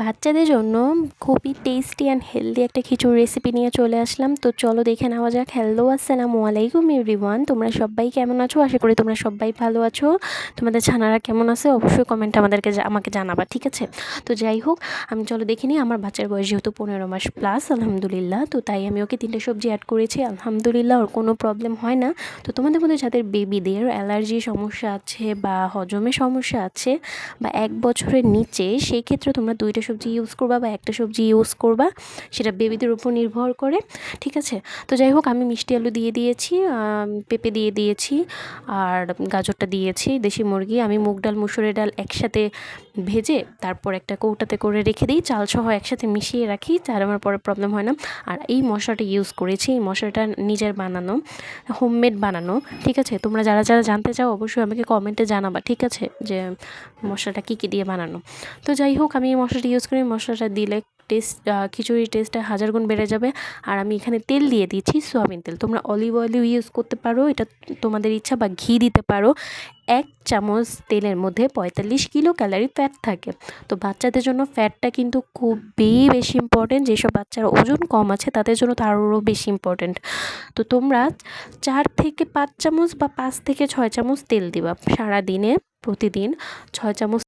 বাচ্চাদের জন্য খুবই টেস্টি অ্যান্ড হেলদি একটা খিচুড়ি রেসিপি নিয়ে চলে আসলাম। তো চলো দেখে নেওয়া যাক। হ্যালো, আসসালামু আলাইকুম এভরিওয়ান। তোমরা সবাই কেমন আছো? আশা করি তোমরা সবাই ভালো আছো। তোমাদের ছানারা কেমন আছে অবশ্যই কমেন্টে আমাকে জানাবা, ঠিক আছে? তো যাই হোক, আমি চলো দেখে নিই। আমার বাচ্চার বয়স যেহেতু 15 মাস প্লাস, আলহামদুলিল্লাহ, তো তাই আমি ওকে 3টে সবজি অ্যাড করেছি। আলহামদুলিল্লাহ, ওর কোনো প্রবলেম হয় না। তো তোমাদের মধ্যে যাদের বেবিদের অ্যালার্জি সমস্যা আছে বা হজমে সমস্যা আছে বা 1 বছরের নিচে, সেই ক্ষেত্রে তোমরা 2টা সবজি ইউজ করবা বা একটা সবজি ইউজ করবা, সেটা বেবিদের উপর নির্ভর করে, ঠিক আছে? তো যাই হোক, আমি মিষ্টি আলু দিয়ে দিয়েছি, পেঁপে দিয়ে দিয়েছি, আর গাজরটা দিয়েছি। দেশি মুরগি আমি মুগ ডাল মুসুরের ডাল একসাথে ভেজে তারপর একটা কৌটাতে করে রেখে দিই, চালসহ একসাথে মিশিয়ে রাখি, তার আমার পরে প্রবলেম হয় না। আর এই মশলাটা ইউজ করেছি, এই মশলাটা নিজের বানানো, হোমমেড বানানো, ঠিক আছে? তোমরা যারা যারা জানতে চাও অবশ্যই আমাকে কমেন্টে জানাবা, ঠিক আছে, যে মশলাটা কী কী দিয়ে বানানো। তো যাই হোক, আমি এই মশলাটা ইউজ করি। মশলাটা দিলে খিচুড়ির টেস্টটা 1000 গুণ বেড়ে যাবে। আর আমি এখানে তেল দিয়ে দিয়েছি, সয়াবিন তেল। তোমরা অলিভ অয়েলও ইউজ করতে পারো, এটা তোমাদের ইচ্ছা, বা ঘি দিতে পারো। 1 চামচ তেলের মধ্যে 45 কিলো ক্যালোরি ফ্যাট থাকে। তো বাচ্চাদের জন্য ফ্যাটটা কিন্তু খুবই বেশি ইম্পর্টেন্ট। যেসব বাচ্চার ওজন কম আছে তাদের জন্য তো আরও বেশি ইম্পর্টেন্ট। তো তোমরা 4 থেকে 5 চামচ বা 5 থেকে 6 চামচ তেল দিবা সারাদিনে, প্রতিদিন 6 চামচ